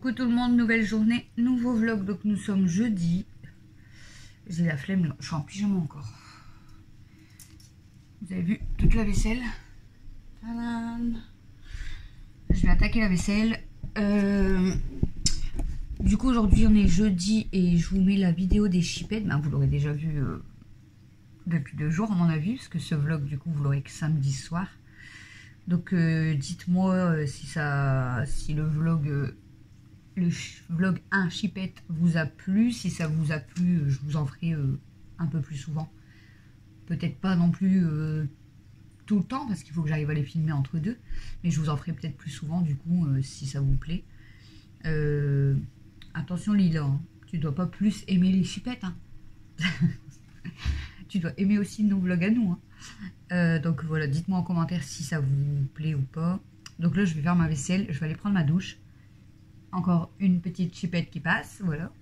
Coucou tout le monde, nouvelle journée, nouveau vlog. Donc nous sommes jeudi. J'ai la flemme, je suis en pyjama encore. Vous avez vu toute la vaisselle. Tadam. Je vais attaquer la vaisselle. Du coup aujourd'hui on est jeudi et je vous mets la vidéo des chipettes. Ben, vous l'aurez déjà vu depuis 2 jours à mon avis, parce que ce vlog du coup vous l'aurez que samedi soir. Donc dites-moi si le vlog 1 chipette vous a plu. Si ça vous a plu, je vous en ferai un peu plus souvent. Peut-être pas non plus tout le temps, parce qu'il faut que j'arrive à les filmer entre deux. Mais je vous en ferai peut-être plus souvent du coup, si ça vous plaît. Attention Lila, hein, tu dois pas plus aimer les chipettes. Hein. Tu dois aimer aussi nos vlogs à nous. Hein. Donc voilà, dites-moi en commentaire si ça vous plaît ou pas. Donc là je vais faire ma vaisselle, je vais aller prendre ma douche. Encore une petite chipette qui passe, voilà.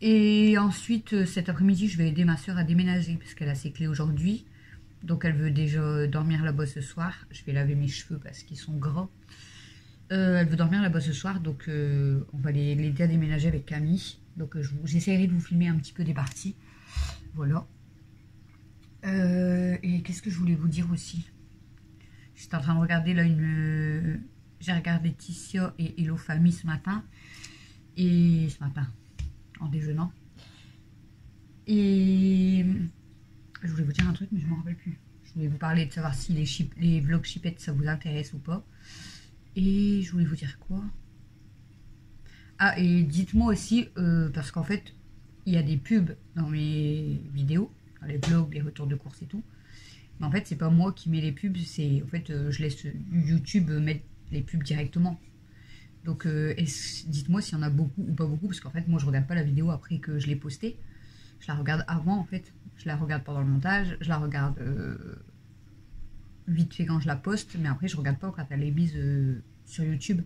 Et ensuite cet après-midi je vais aider ma soeur à déménager parce qu'elle a ses clés aujourd'hui. Donc elle veut déjà dormir là-bas ce soir. Je vais laver mes cheveux parce qu'ils sont gras. Elle veut dormir là-bas ce soir, donc on va l'aider à déménager avec Camille. Donc j'essaierai de vous filmer un petit peu des parties. Voilà. Et qu'est-ce que je voulais vous dire aussi? J'étais en train de regarder là j'ai regardé Tissia et Hello Family ce matin. En déjeunant. Et je voulais vous dire un truc, mais je ne me rappelle plus. Je voulais vous parler de savoir si les vlogs chipettes ça vous intéresse ou pas. Et je voulais vous dire quoi? Ah, et dites-moi aussi, parce qu'en fait, il y a des pubs dans mes vidéos, dans les vlogs, les retours de course et tout. Mais en fait, c'est pas moi qui mets les pubs, c'est en fait, je laisse YouTube mettre les pubs directement. Donc, dites-moi s'il y en a beaucoup ou pas beaucoup, parce qu'en fait, moi, je regarde pas la vidéo après que je l'ai postée. Je la regarde avant, en fait. Je la regarde pendant le montage, je la regarde vite fait quand je la poste, mais après je regarde pas quand elle est mise sur YouTube.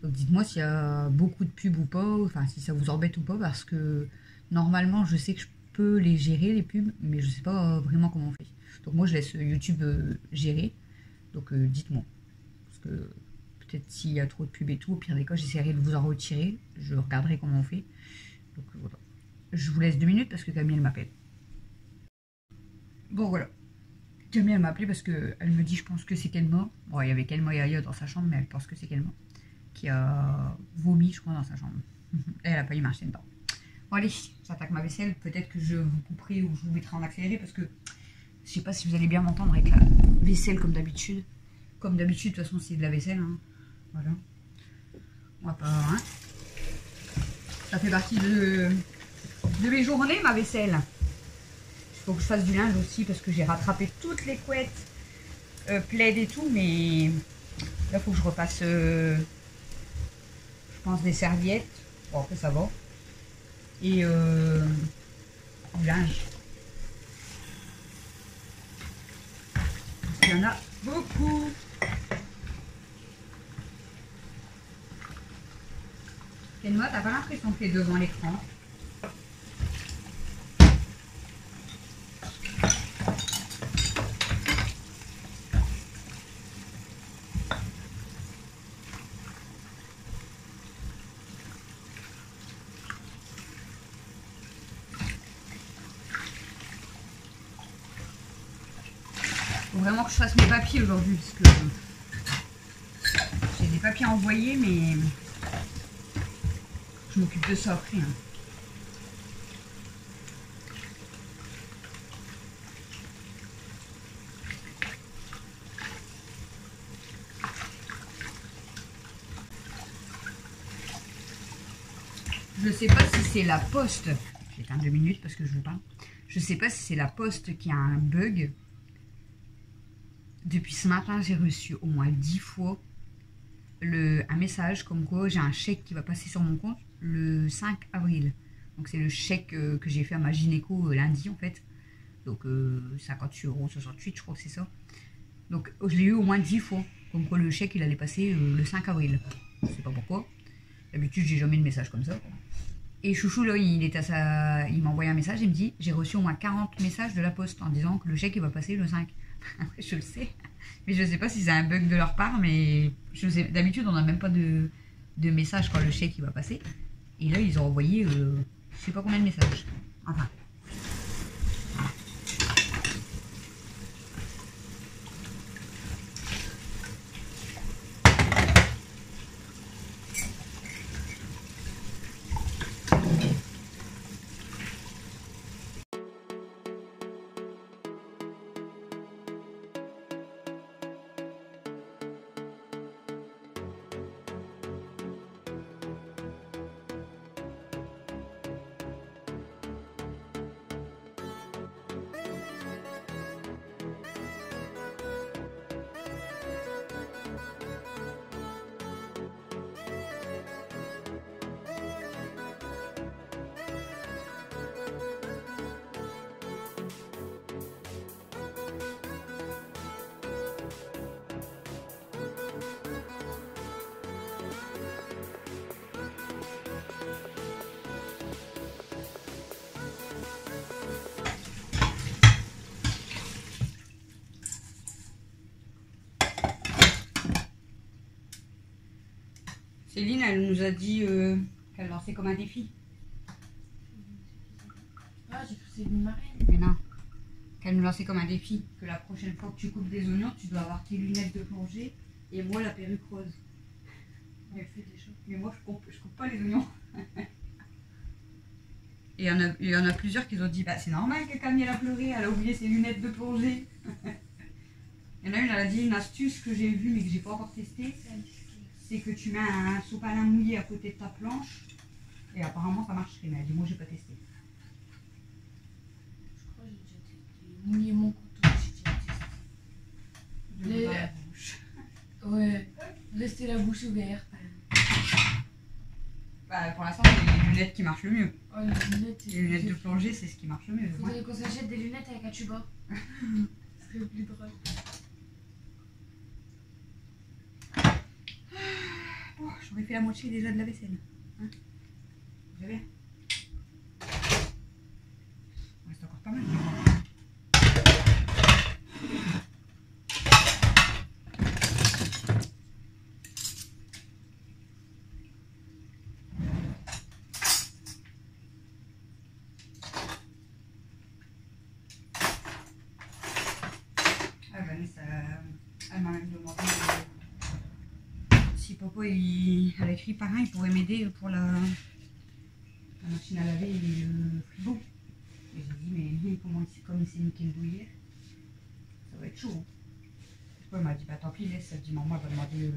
Donc dites-moi s'il y a beaucoup de pubs ou pas, enfin si ça vous embête ou pas, parce que normalement je sais que je peux les gérer les pubs, mais je sais pas vraiment comment on fait. Donc moi je laisse YouTube gérer, donc dites-moi, parce que peut-être s'il y a trop de pubs et tout, au pire des cas j'essaierai de vous en retirer, je regarderai comment on fait. Donc voilà, je vous laisse 2 minutes parce que Camille elle m'appelle. Bon voilà, Camille elle m'a appelé parce qu'elle me dit, je pense que c'est Kelma. Bon, il y avait Kelma et Aya dans sa chambre, mais elle pense que c'est Kelma qui a vomi, je crois, dans sa chambre. Elle a pas y marcher dedans. Bon allez, j'attaque ma vaisselle. Peut-être que je vous couperai ou je vous mettrai en accéléré parce que je sais pas si vous allez bien m'entendre avec la vaisselle comme d'habitude. Comme d'habitude, de toute façon, c'est de la vaisselle. Hein. Voilà. On va pas... Hein. Ça fait partie de mes journées, ma vaisselle. Il faut que je fasse du linge aussi parce que j'ai rattrapé toutes les couettes, plaid et tout, mais là il faut que je repasse, je pense, des serviettes. Bon, après ça va. Et du linge. Parce qu'il y en a beaucoup. Et moi, t'as pas l'impression que t'es devant l'écran? Faut vraiment que je fasse mes papiers aujourd'hui parce que j'ai des papiers à envoyer, mais je m'occupe de ça après. Hein. Je sais pas si c'est la poste. J'éteins 2 minutes parce que je veux pas. Je sais pas si c'est la poste qui a un bug. Depuis ce matin, j'ai reçu au moins 10 fois un message comme quoi j'ai un chèque qui va passer sur mon compte le 5 avril. Donc c'est le chèque que j'ai fait à ma gynéco lundi en fait. Donc 58,68 €, je crois que c'est ça. Donc je l'ai eu au moins 10 fois. Comme quoi le chèque il allait passer le 5 avril. Je sais pas pourquoi. D'habitude j'ai jamais de message comme ça. Et Chouchou là il m'a envoyé un message, il me dit j'ai reçu au moins 40 messages de la poste en disant que le chèque il va passer le 5. Après je le sais, mais je sais pas si c'est un bug de leur part, mais je sais, d'habitude on n'a même pas de de messages quand le chèque il va passer. Et là, ils ont envoyé je sais pas combien de messages. Enfin. Céline, elle nous a dit qu'elle lançait comme un défi. Ah, j'ai cru que c'était une marraine. Mais non. Qu'elle nous lançait comme un défi. Que la prochaine fois que tu coupes des oignons, tu dois avoir tes lunettes de plongée et moi la perruque rose. Elle fait des choses. Mais moi, je coupe pas les oignons. Et il y en a plusieurs qui ont dit bah, c'est normal que Camille elle a pleuré, elle a oublié ses lunettes de plongée. Il y en a une, elle a dit une astuce que j'ai vue mais que j'ai pas encore testée. C'est que tu mets un sopalin mouillé à côté de ta planche et apparemment ça marcherait, mais elle dit moi j'ai pas testé. Je crois que j'ai déjà testé. Mouiller mon couteau, j'ai déjà testé. De l'eau dans la bouche. Ouais, rester la bouche ouverte. Bah, pour l'instant c'est les lunettes qui marchent le mieux. Oh, les lunettes, Les lunettes de plongée c'est ce qui marche le mieux. faudrait Ouais. qu'on s'achète des lunettes avec un tuba. Ce serait plus drôle. Oh, j'aurais fait la moitié déjà de la vaisselle. Hein, vous savez. Il reste encore pas mal. Ah, Vanessa, elle m'a même demandé si Popo elle a écrit par un, il pourrait m'aider pour la machine à laver et le frigo. Et j'ai dit, mais comme il s'est niqué le dos hier, ça va être chaud. Hein. Elle m'a dit, bah tant pis, laisse. Elle dit, maman, elle va demander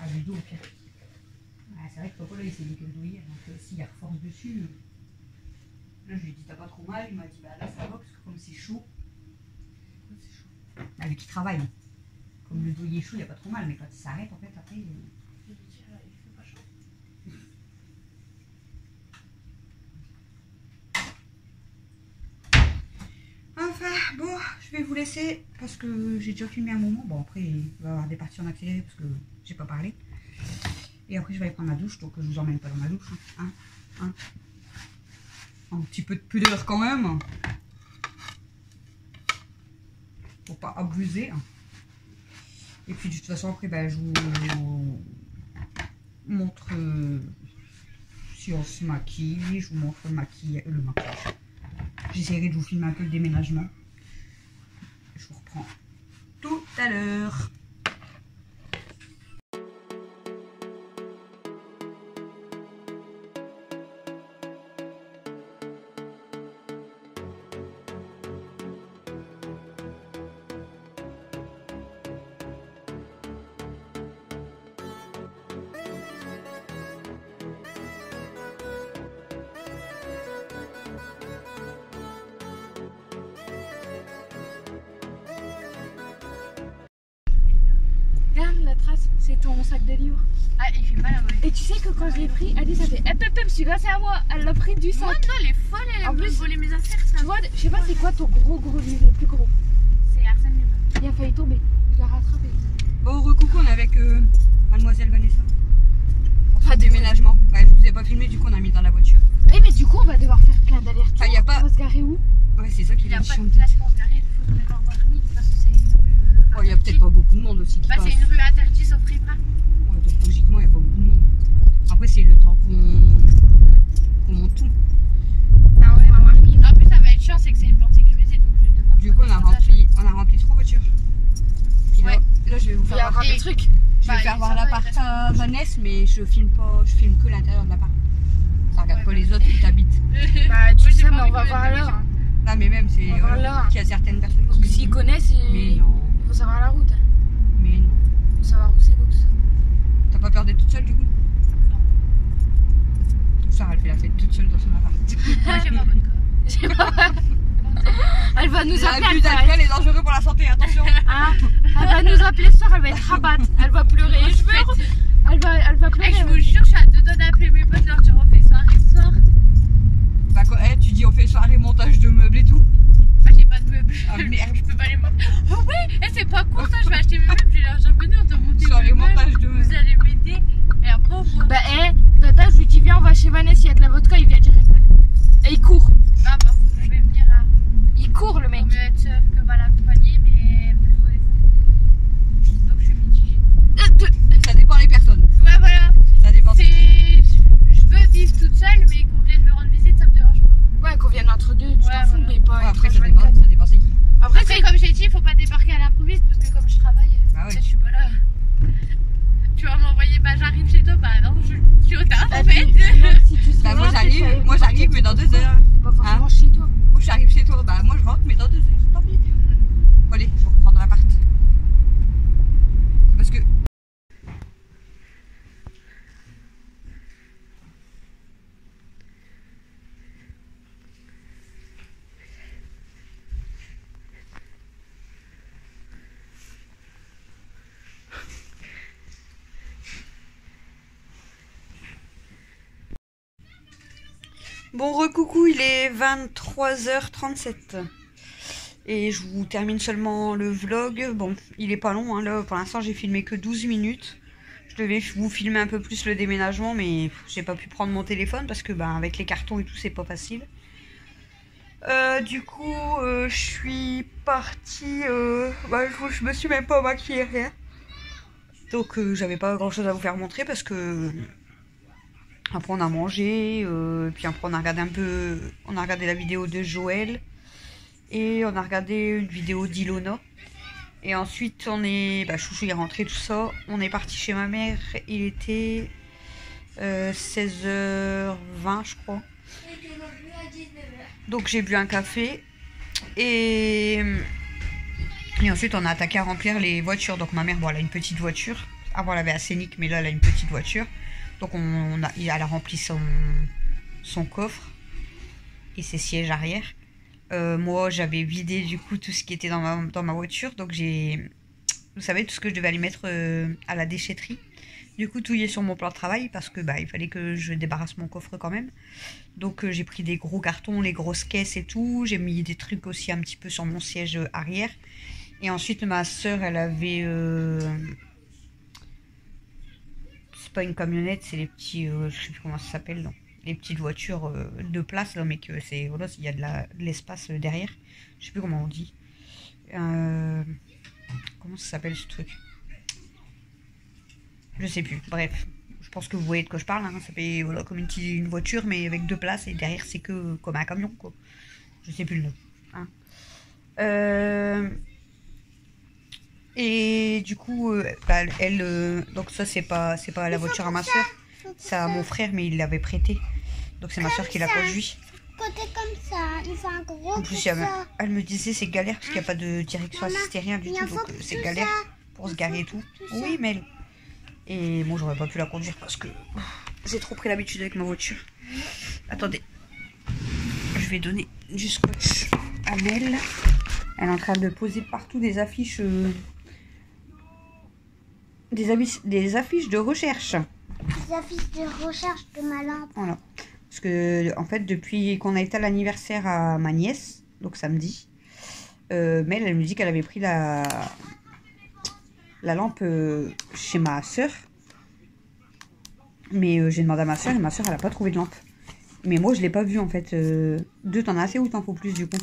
à Ludo au pire. Ah, c'est vrai que Popo là, il s'est niqué le dos hier, donc s'il y a reforce dessus. Là, je lui ai dit, t'as pas trop mal. Il m'a dit, bah là, ça va, parce que comme c'est chaud. C'est chaud. Avec qui travaille. Comme le dos il est chaud, il n'y a pas trop mal, mais quand il s'arrête, en fait, après. Je vais dire, il fait pas chaud. Enfin, bon, je vais vous laisser parce que j'ai déjà filmé un moment. Bon, après, il va y avoir des parties en accéléré parce que j'ai pas parlé. Et après, je vais aller prendre ma douche, donc je vous emmène pas dans ma douche. Hein. Un petit peu de pudeur quand même. Faut pas abuser. Hein. Et puis, de toute façon, après, ben, je vous montre si on se maquille. Je vous montre le maquillage. J'essaierai de vous filmer un peu le déménagement. Je vous reprends tout à l'heure. Regarde la trace, c'est ton sac de livres. Ah, il fait mal à moi. Et tu sais que quand je l'ai pris, elle dit ça fait hep hep hep, celui-là c'est à moi. Elle l'a pris du sac. Moi, non, elle est folle, elle En aime plus, voler mes affaires, ça. Tu vois, je sais pas c'est quoi ton gros livre, le plus gros. C'est Arsène Lupin. Il a failli tomber, je l'ai rattrapé. Bon, recoucou, on est avec Mademoiselle Vanessa. Pour Ah, ce déménagement. Ouais, je vous ai pas filmé, du coup, on a mis dans la voiture. Oui, mais du coup, on va devoir faire plein d'allers-retours. Ah, y a pas- On va se garer où? Ouais, c'est ça qui Il n'y est a pas chiant. de place pour se garer, il faut se mettre en warning parce que c'est une rue. Oh, il y a peut-être pas beaucoup de monde aussi qui Bah, passe. c'est une rue interdite sauf Ribra. Ouais, donc logiquement, il n'y a pas beaucoup de monde. Vanessa, mais je filme que l'intérieur de l'appart. Ça regarde pas les autres qui t'habitent. Bah, tu sais, mais on va voir là. Hein. Non, mais même, c'est On va voir là. qu'il y a certaines personnes Parce que s'ils connaissent, Mais il non, faut savoir la route. Hein. mais non. Faut savoir où c'est, quoi que ça. T'as pas peur d'être toute seule du coup? Non. Sarah, elle fait la fête toute seule dans son appart. Moi, j'ai pas votre cas. Elle va nous appeler. L'abus d'alcool est dangereux pour la santé, attention. Hein, elle va nous appeler ce soir, elle va être rabatte. Elle va pleurer. Je veux. Elle va pleurer. Je vous jure, je suis à 2 doigts d'appeler mes potes, leur dire on fait soirée ce soir. Bah quoi, tu dis on fait soirée, montage de meubles et tout. Bah, j'ai pas de meubles. Ah merde. Je peux pas les monter. Oh ouais, c'est pas court ça, je vais acheter mes meubles, je vais leur dire venez, on doit monter Soirée, mes meubles. montage de meubles. Vous allez m'aider. Et après on voit. Bah, Tata, je lui dis viens, on va chez Vanessa, il y a de la vodka, il vient direct. Et il court. Ah bah, vous pouvez venir à. Il court le mec. Vaut mieux être seul que mal accompagné, mais plus au défaut. Donc je suis mitigée. Ça dépend des personnes. Ouais, voilà. Ça dépend. C'est. Je veux vivre toute seule, mais qu'on vienne me rendre visite, ça me dérange pas. Ouais, qu'on vienne entre deux, tu t'en Ouais, fous, voilà. mais pas Ouais, être après, ça H24. dépend c'est qui. Après, c'est comme j'ai dit, il faut pas débarquer à l'improviste parce que comme je travaille, Bah tu sais, oui. je suis pas là. Tu vas m'envoyer, bah j'arrive chez toi, bah non, je suis au taf en fait. Si tu sais Bah moi pas, j'arrive, mais dans 2 heures. C'est pas forcément Hein chez toi. Moi j'arrive chez toi, bah moi je rentre, mais dans 2 heures, tant pis. Bon, allez, faut reprendre l'appart. Parce que. Bon recoucou, il est 23h37 et je vous termine seulement le vlog. Bon, il est pas long, hein, là pour l'instant j'ai filmé que 12 minutes. Je devais vous filmer un peu plus le déménagement, mais j'ai pas pu prendre mon téléphone parce que ben, avec les cartons et tout c'est pas facile. Du coup je suis partie, je me suis même pas maquillée, rien. Donc j'avais pas grand chose à vous faire montrer parce que après on a mangé, puis après on a regardé la vidéo de Joël et on a regardé une vidéo d'Ilona. Et ensuite Chouchou est rentré, tout ça. On est parti chez ma mère, il était 16h20 je crois. Donc j'ai bu un café et ensuite on a attaqué à remplir les voitures. Donc ma mère, bon, elle a une petite voiture. Avant elle avait un Scénic, mais là elle a une petite voiture. Donc elle a rempli son coffre et ses sièges arrière. Moi j'avais vidé du coup tout ce qui était dans ma voiture. Donc vous savez, tout ce que je devais aller mettre à la déchetterie. Du coup tout y est sur mon plan de travail parce que il fallait que je débarrasse mon coffre quand même. Donc j'ai pris des gros cartons, les grosses caisses et tout. J'ai mis des trucs aussi un petit peu sur mon siège arrière. Et ensuite ma soeur elle avait... c'est pas une camionnette, c'est les petits, je sais plus comment ça s'appelle, les petites voitures de place là, mais que c'est, voilà, il y a de l'espace derrière, je sais plus comment on dit, comment ça s'appelle ce truc, je sais plus, bref, je pense que vous voyez de quoi je parle, hein. Ça fait voilà, comme une voiture mais avec 2 places et derrière c'est que comme un camion quoi, je sais plus le nom, hein. Et du coup, donc ça c'est pas la voiture à ma soeur, c'est à mon frère, mais il l'avait prêté. Donc c'est ma soeur qui l'a conduit. Côté comme ça, il fait un gros. En plus, elle me disait c'est galère parce qu'il n'y a pas de direction assistée, rien du tout, donc c'est galère pour se garer et tout. Oui, mais et moi j'aurais pas pu la conduire parce que j'ai trop pris l'habitude avec ma voiture. Attendez, je vais donner du scotch à Mel. Elle est en train de poser partout des affiches. Des affiches de recherche. Des affiches de recherche de ma lampe. Voilà. Parce que, en fait, depuis qu'on a été à l'anniversaire à ma nièce, donc samedi, Mel, elle me dit qu'elle avait pris la lampe chez ma soeur. Mais j'ai demandé à ma soeur et ma soeur, elle n'a pas trouvé de lampe. Mais moi, je l'ai pas vue, en fait. Deux, t'en as assez ou t'en faut plus, du coup?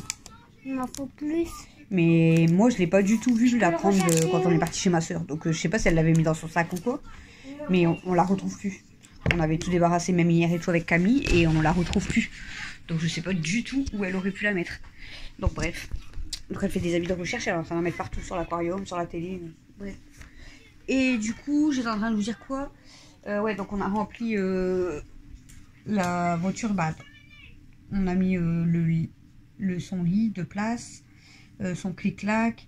Il m'en faut plus. Mais moi, je l'ai pas du tout vu la prendre quand on est parti chez ma soeur. Donc, je sais pas si elle l'avait mis dans son sac ou quoi. Mais on la retrouve plus. On avait tout débarrassé, même hier et tout, avec Camille. Et on la retrouve plus. Donc, je sais pas du tout où elle aurait pu la mettre. Donc, bref. Donc, elle fait des habits de recherche. Elle est en train d'en mettre partout sur l'aquarium, sur la télé. Bref. Et du coup, j'étais en train de vous dire quoi. Ouais, donc on a rempli la voiture. Bah, on a mis son lit de place, son clic-clac.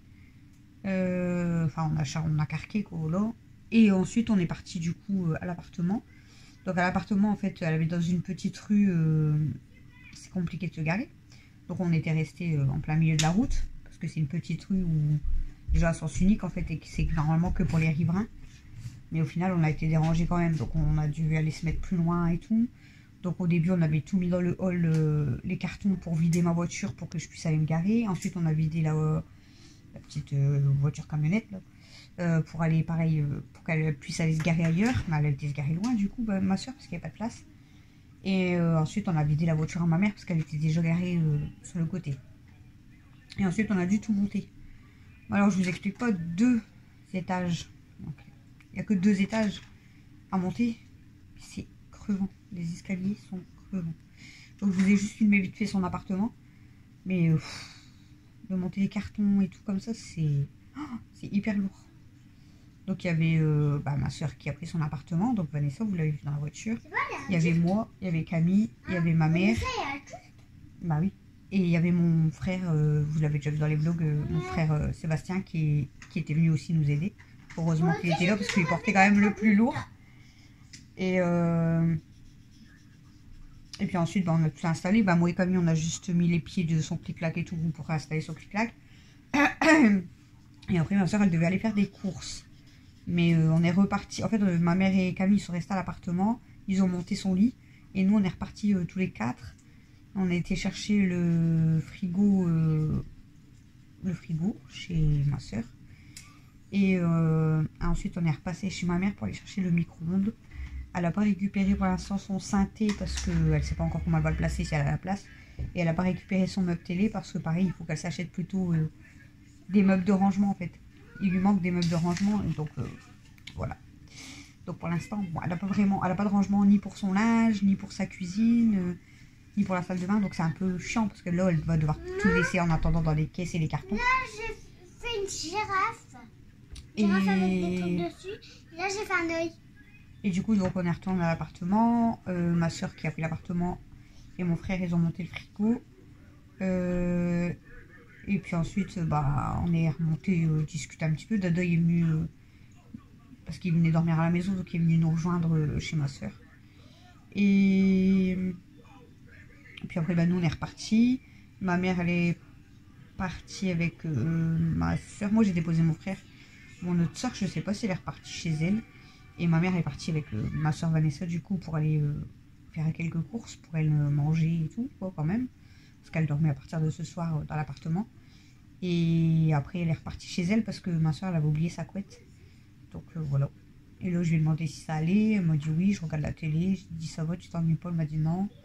Enfin, on a carqué quoi là. Et ensuite, on est parti du coup à l'appartement. Donc à l'appartement, en fait, elle avait dans une petite rue. C'est compliqué de se garer. Donc on était resté en plein milieu de la route. Parce que c'est une petite rue où déjà à sens unique en fait. Et c'est normalement que pour les riverains. Mais au final, on a été dérangé quand même. Donc on a dû aller se mettre plus loin et tout. Donc au début, on avait tout mis dans le hall, les cartons pour vider ma voiture pour que je puisse aller me garer. Ensuite, on a vidé la petite voiture camionnette là, pour aller pareil, pour qu'elle puisse aller se garer ailleurs. Mais elle était se garer loin du coup, ma soeur, parce qu'il n'y avait pas de place. Et ensuite, on a vidé la voiture à ma mère parce qu'elle était déjà garée sur le côté. Et ensuite, on a dû tout monter. Alors, je vous explique pas 2 étages. Il n'y a que 2 étages à monter. C'est crevant. Les escaliers sont crevants. Donc, je vous ai juste filmé vite fait son appartement. Mais de monter les cartons et tout comme ça, c'est hyper lourd. Donc, il y avait ma soeur qui a pris son appartement. Donc, Vanessa, vous l'avez vu dans la voiture. Il y avait moi, il y avait Camille, il y avait ma mère. Bah oui. Et il y avait mon frère, vous l'avez déjà vu dans les vlogs, mon frère Sébastien qui était venu aussi nous aider. Heureusement qu'il était là parce qu'il portait quand même le plus lourd. Et puis ensuite, on a tout installé. Moi et Camille, on a juste mis les pieds de son clic-clac et tout pour installer son clic-clac. Et après, ma soeur, elle devait aller faire des courses. Mais on est reparti. En fait, ma mère et Camille sont restés à l'appartement. Ils ont monté son lit. Et nous, on est repartis tous les 4. On a été chercher le frigo chez ma soeur. Et ensuite, on est repassé chez ma mère pour aller chercher le micro-ondes. Elle n'a pas récupéré pour l'instant son synthé parce qu'elle ne sait pas encore comment elle va le placer si elle a la place. Et elle n'a pas récupéré son meuble télé parce que pareil, il faut qu'elle s'achète plutôt des meubles de rangement en fait. Il lui manque des meubles de rangement. Et donc voilà. Donc pour l'instant, bon, elle n'a pas de rangement ni pour son linge, ni pour sa cuisine, ni pour la salle de bain. Donc c'est un peu chiant parce que là, elle va devoir tout laisser en attendant dans les caisses et les cartons. Là, j'ai fait une girafe. Girafe avec des trucs dessus. Là, j'ai fait un œil. Et du coup, donc, on est retourné à l'appartement. Ma soeur qui a pris l'appartement et mon frère, ils ont monté le frigo. Et puis ensuite, on est remonté discuter un petit peu. Dada, il est venu, parce qu'il venait dormir à la maison, donc il est venu nous rejoindre chez ma soeur. Et puis après, nous, on est reparti. Ma mère, elle est partie avec ma soeur. Moi, j'ai déposé mon frère. Mon autre soeur, je sais pas si elle est repartie chez elle. Et ma mère est partie avec ma soeur Vanessa, du coup, pour aller faire quelques courses, pour elle manger et tout, quoi, quand même. Parce qu'elle dormait à partir de ce soir dans l'appartement. Et après, elle est repartie chez elle parce que ma soeur, elle avait oublié sa couette. Donc voilà. Et là, je lui ai demandé si ça allait. Elle m'a dit oui, je regarde la télé. Je lui ai dit ça va, tu t'ennuies pas? Elle m'a dit non. Je lui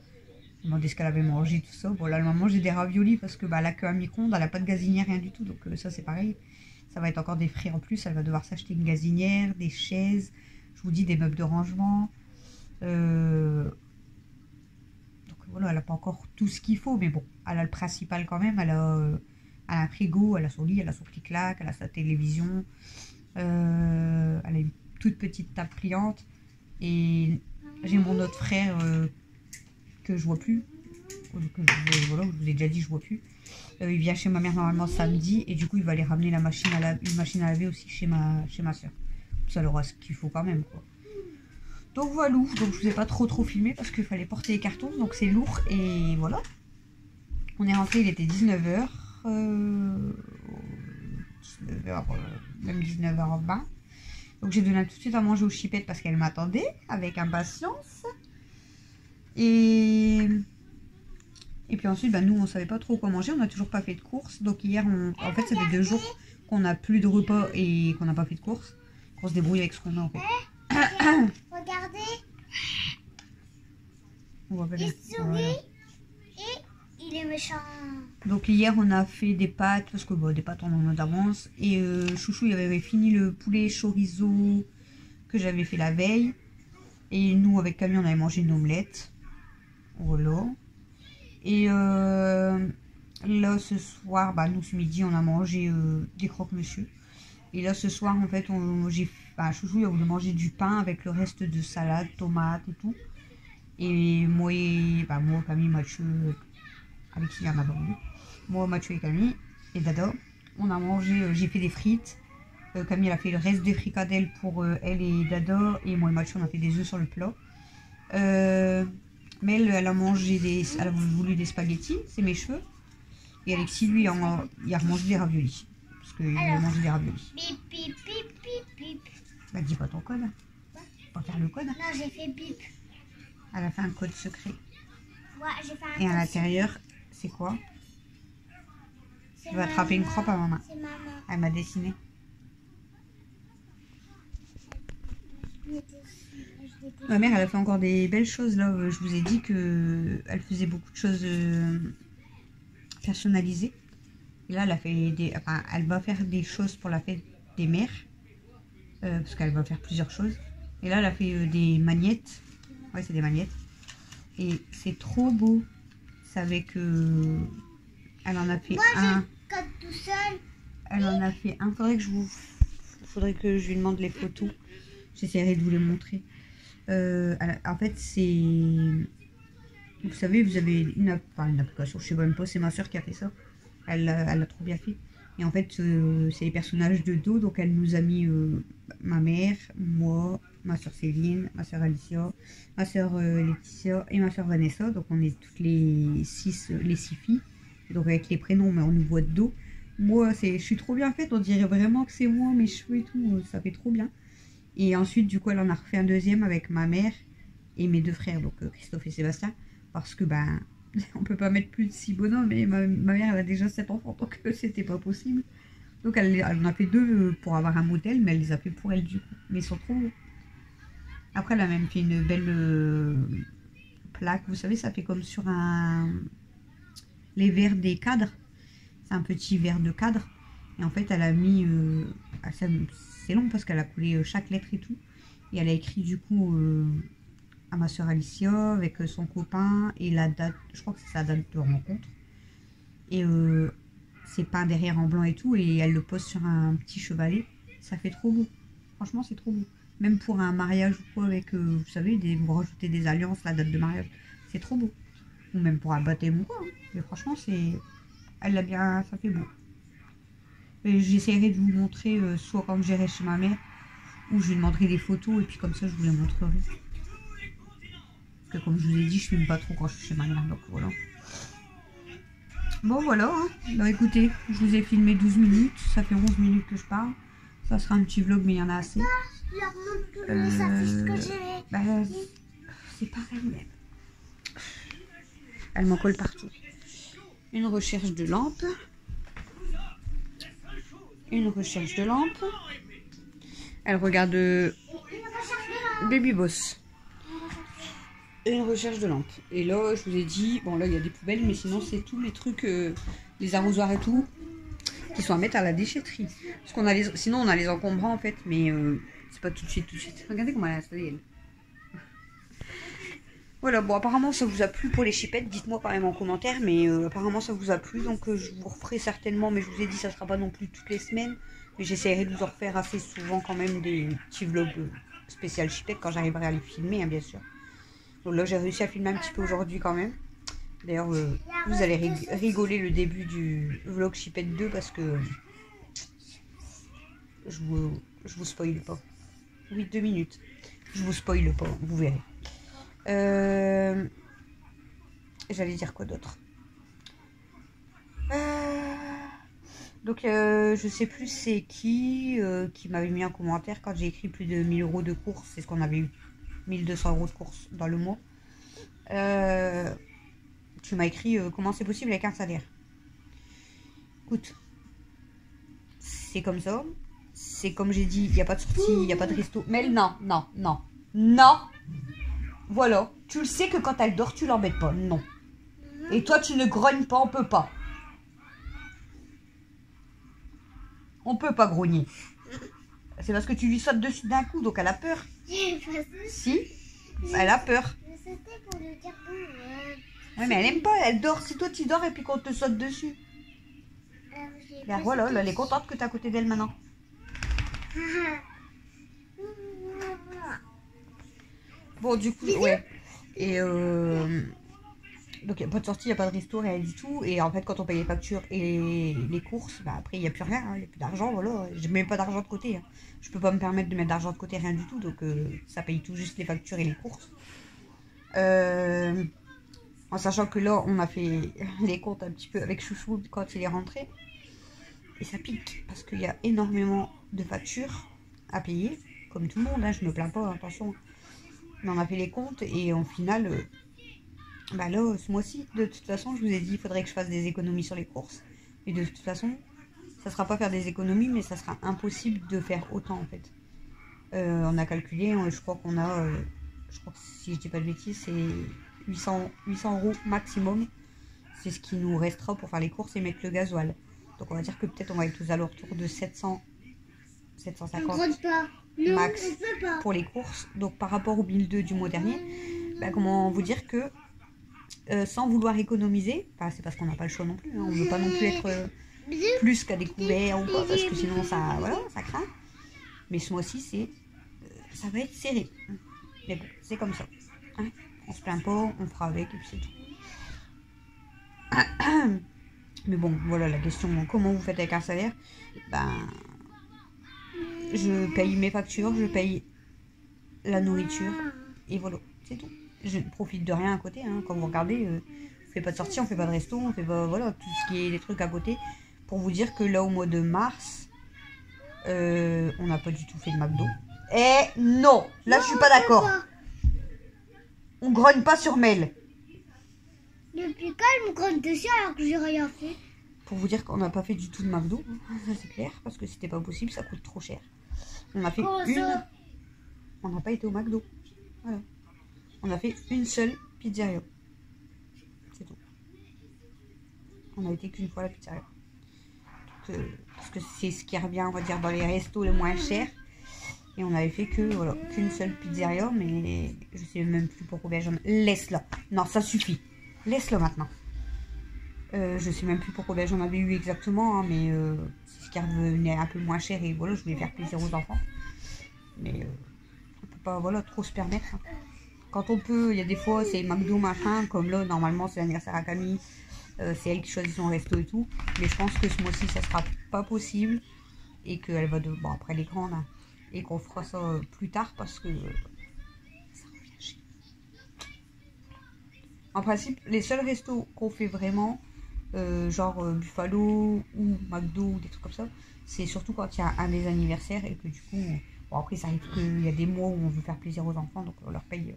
ai demandé ce qu'elle avait mangé, tout ça. Bon, là, elle m'a mangé des raviolis parce que elle a qu'un micro-ondes, elle n'a pas de gazinière, rien du tout. Donc ça, c'est pareil. Ça va être encore des frais en plus. Elle va devoir s'acheter une gazinière, des chaises. Je vous dis, des meubles de rangement. Donc voilà, elle n'a pas encore tout ce qu'il faut. Mais bon, elle a le principal quand même. Elle a un frigo, elle a son lit, elle a son clic-clac, elle a sa télévision. Elle a une toute petite table pliante. Et j'ai mon autre frère que je vois plus. Voilà, je vous ai déjà dit, je vois plus. Il vient chez ma mère normalement samedi. Et du coup, il va aller ramener une machine à laver aussi chez ma soeur. Ça leur aura ce qu'il faut quand même, quoi. Donc voilà, donc je vous ai pas trop filmé parce qu'il fallait porter les cartons, donc c'est lourd. Et voilà. On est rentré, il était 19h. 19h, même 19h20. Donc j'ai donné tout de suite à manger aux chipettes parce qu'elle m'attendait avec impatience. Et puis ensuite, nous on savait pas trop quoi manger, on n'a toujours pas fait de courses. Donc hier, en fait, ça fait 2 jours qu'on n'a plus de repas et qu'on n'a pas fait de courses. Qu'on se débrouille avec ce qu'on a en fait. Regardez. On voit pas Il bien. sourit Voilà. et il est méchant. Donc hier on a fait des pâtes parce que des pâtes on en a d'avance. Et Chouchou il avait fini le poulet chorizo que j'avais fait la veille. Et nous avec Camille on avait mangé une omelette. Voilà. Et là ce soir, nous ce midi on a mangé des croque-monsieur. Et là ce soir en fait Bah, Chouchou, il a voulu manger du pain avec le reste de salade, tomates et tout. Et moi, Camille, Mathieu, avec qui il y en a pas voulu. Moi, Mathieu et Camille, et Dada, on a mangé, j'ai fait des frites. Camille, elle a fait le reste des fricadelles pour elle et Dada. Et moi et Mathieu, on a fait des œufs sur le plat. Mais elle a mangé elle a voulu des spaghettis, c'est mes cheveux. Et Alexis, lui, il a remangé des raviolis. Parce qu'il a mangé des raviolis. Bip, bip, bip, bip, bip. Bah, dis pas ton code. Pas faire le code. Non, j'ai fait bip. Elle a fait un code secret. Ouais, j'ai fait un Et à code l'intérieur, c'est quoi? secret. Je vais attraper une crotte à ma main. C'est maman. Elle m'a dessiné. Ma mère, elle a fait encore des belles choses là. Je vous ai dit que elle faisait beaucoup de choses personnalisées. Et là, elle a fait elle va faire des choses pour la fête des mères. Parce qu'elle va faire plusieurs choses. Et là, elle a fait des magnettes. Ouais, c'est des magnettes. Et c'est trop beau. C'est avec... elle en a fait un. Code tout seul. Elle en a fait un. Faudrait que je lui demande les photos. J'essaierai de vous les montrer. En fait, c'est... Vous savez, vous avez une application. Je sais même pas, c'est ma soeur qui a fait ça. Elle l'a trop bien fait. Et en fait, c'est les personnages de dos. Donc, elle nous a mis ma mère, moi, ma soeur Céline, ma soeur Alicia, ma soeur Laetitia et ma soeur Vanessa. Donc, on est toutes les six filles. Donc, avec les prénoms, mais on nous voit de dos. Moi, je suis trop bien faite. On dirait vraiment que c'est moi, mes cheveux et tout. Ça fait trop bien. Et ensuite, du coup, elle en a refait un deuxième avec ma mère et mes deux frères, donc Christophe et Sébastien. Parce que, on peut pas mettre plus de 6 bonhommes. Et ma mère, elle a déjà 7 enfants, donc c'était pas possible. Donc, elle en a fait 2 pour avoir un modèle, mais elle les a fait pour elle, du coup. Mais ils sont trop beaux. Après, elle a même fait une belle plaque. Vous savez, ça fait comme sur les verres des cadres. C'est un petit verre de cadre. Et en fait, elle a mis... c'est long parce qu'elle a collé chaque lettre et tout. Et elle a écrit du coup à ma soeur Alicia avec son copain et la date, je crois que c'est sa date de rencontre. Et c'est peint derrière en blanc et tout. Et elle le pose sur un petit chevalet. Ça fait trop beau. Franchement, c'est trop beau. Même pour un mariage ou quoi avec, vous savez, vous rajoutez des alliances, la date de mariage. C'est trop beau. Ou même pour un baptême ou quoi. Hein. Mais franchement, elle l'a bien, ça fait beau. J'essaierai de vous montrer soit quand j'irai chez ma mère ou je lui demanderai des photos et puis comme ça je vous les montrerai. Parce que comme je vous ai dit, je filme pas trop quand je suis chez ma mère, donc voilà. Bon voilà, hein. Alors écoutez, je vous ai filmé 12 minutes, ça fait 11 minutes que je parle. Ça sera un petit vlog mais il y en a assez. Je leur montre tous les affiches que j'ai. C'est pareil même. Elle m'en colle partout. Une recherche de lampe. Une recherche de lampe. Elle regarde Baby Boss. Une recherche de lampe. Et là, je vous ai dit, bon là il y a des poubelles, mais sinon c'est tous les trucs, les arrosoirs et tout, qui sont à mettre à la déchetterie. Parce qu'on a sinon on a les encombrants en fait, mais c'est pas tout de suite. Regardez comment elle a installé elle. Voilà, bon apparemment ça vous a plu pour les chipettes, dites-moi quand même en commentaire, mais apparemment ça vous a plu, donc je vous referai certainement, mais je vous ai dit ça sera pas non plus toutes les semaines, mais j'essaierai de vous en refaire assez souvent quand même des petits vlogs spécial chipettes quand j'arriverai à les filmer, hein, bien sûr. Donc là j'ai réussi à filmer un petit peu aujourd'hui quand même. D'ailleurs vous allez rigoler le début du vlog chipette 2 parce que je vous spoil pas. Oui, 2 minutes. Je vous spoil pas, vous verrez. J'allais dire quoi d'autre, donc je sais plus c'est qui m'avait mis un commentaire quand j'ai écrit plus de 1000 € de courses, c'est ce qu'on avait eu 1200 € de courses dans le mois. Tu m'as écrit comment c'est possible avec un salaire. Écoute, c'est comme ça, c'est comme j'ai dit, il n'y a pas de sortie, il n'y a pas de resto, mais non. Voilà, tu le sais que quand elle dort, tu l'embêtes pas, non. Et toi, tu ne grognes pas, on peut pas. On peut pas grogner. C'est parce que tu lui sautes dessus d'un coup, donc elle a peur. Si, elle a peur. C'était pour lui dire bon. Oui, mais elle aime pas, elle dort. Si toi, tu dors et puis qu'on te saute dessus. Ben voilà, là, elle est contente que tu es à côté d'elle maintenant. Bon, du coup, ouais. Et donc, il n'y a pas de sortie, il n'y a pas de resto, rien du tout. Et en fait, quand on paye les factures et les courses, bah, après, il n'y a plus rien. Il n'y a plus d'argent, voilà. J'ai même pas d'argent de côté. Hein. Je peux pas me permettre de mettre d'argent de côté, rien du tout. Donc, ça paye tout juste les factures et les courses. En sachant que là, on a fait les comptes un petit peu avec Chouchou quand il est rentré. Et ça pique, parce qu'il y a énormément de factures à payer. Comme tout le monde, hein, je me plains pas, attention. Mais on a fait les comptes et en final, bah là, ce mois-ci, de toute façon, je vous ai dit, il faudrait que je fasse des économies sur les courses. Et de toute façon, ça sera pas faire des économies, mais ça sera impossible de faire autant en fait. On a calculé, je crois qu'on a, je crois que si je dis pas de bêtises, c'est 800 € maximum. C'est ce qui nous restera pour faire les courses et mettre le gasoil. Donc on va dire que peut-être on va être aux alentours de 700, 750 max pour les courses. Donc par rapport au 1002 du mois dernier, bah, comment vous dire que sans vouloir économiser, bah, c'est parce qu'on n'a pas le choix non plus. Hein, on ne veut pas non plus être plus qu'à découvert ou quoi, parce que sinon ça, voilà, ça craint. Mais ce mois-ci, ça va être serré. Mais bon, c'est comme ça. Hein, on se plaint pas, on fera avec et puis c'est tout. Mais bon, voilà la question, comment vous faites avec un salaire? Ben, je paye mes factures, je paye la nourriture, et voilà, c'est tout. Je ne profite de rien à côté, hein. Quand vous regardez, on fait pas de sortie, on fait pas de resto, on fait pas, voilà, tout ce qui est des trucs à côté. Pour vous dire que là, au mois de mars, on n'a pas du tout fait de McDo. Eh non, là je suis pas d'accord. On grogne pas sur Mel. Depuis quand elle me grogne dessus alors que j'ai rien fait? Pour vous dire qu'on n'a pas fait du tout de McDo, ça c'est clair, parce que c'était pas possible, ça coûte trop cher. On a fait on n'a pas été au McDo. Voilà. On a fait une seule pizzeria. C'est tout. On n'a été qu'une fois à la pizzeria. Donc, parce que c'est ce qui revient, on va dire, dans les restos les moins chers. Et on avait fait que, voilà, qu'une seule pizzeria, mais je sais même plus pourquoi j'en ai. Laisse-la. Non, ça suffit. Laisse-le maintenant. Je sais même plus pourquoi j'en avais eu exactement, hein, mais c'est ce qui revenait un peu moins cher et voilà, je voulais faire plaisir aux enfants. Mais on peut pas, voilà, trop se permettre. Hein. Quand on peut, il y a des fois c'est McDo machin, comme là normalement c'est l'anniversaire à Camille, c'est elle qui choisit son resto et tout. Mais je pense que ce mois-ci ça sera pas possible et qu'elle va de, bon après les grandes, hein, et qu'on fera ça plus tard parce que ça revient cher. En principe, les seuls restos qu'on fait vraiment, genre Buffalo ou McDo ou des trucs comme ça, c'est surtout quand il y a un des anniversaires et que du coup, bon après ça arrive qu'il y a des mois où on veut faire plaisir aux enfants, donc on leur paye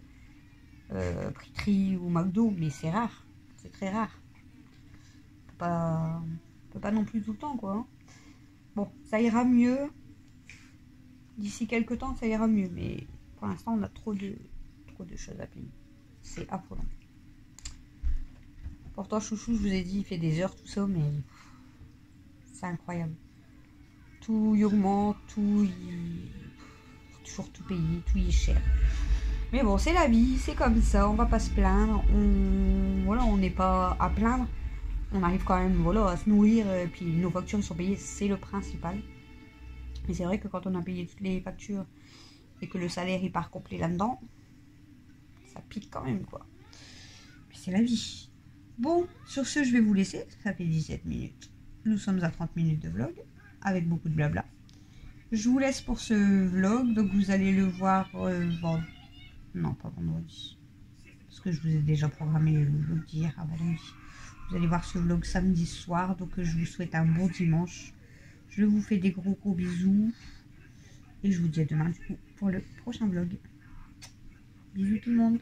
Prix ou McDo, mais c'est rare, c'est très rare. On peut pas non plus tout le temps quoi. Hein. Bon, ça ira mieux. D'ici quelques temps, ça ira mieux, mais pour l'instant, on a trop de choses à payer. C'est affolant. Pourtant, Chouchou, je vous ai dit, il fait des heures, tout ça, mais c'est incroyable. Tout y augmente, tout faut toujours tout payer, tout y est cher. Mais bon, c'est la vie, c'est comme ça, on va pas se plaindre. Voilà, on n'est pas à plaindre. On arrive quand même, voilà, à se nourrir, et puis nos factures sont payées, c'est le principal. Mais c'est vrai que quand on a payé toutes les factures et que le salaire il part complet là-dedans, ça pique quand même quoi. Puis c'est la vie. Bon, sur ce, je vais vous laisser. Ça fait 17 minutes. Nous sommes à 30 minutes de vlog avec beaucoup de blabla. Je vous laisse pour ce vlog. Donc vous allez le voir non, pas vendredi. Parce que je vous ai déjà programmé le vlog d'hier à vendredi. Vous allez voir ce vlog samedi soir. Donc je vous souhaite un bon dimanche. Je vous fais des gros bisous. Et je vous dis à demain du coup pour le prochain vlog. Bisous tout le monde.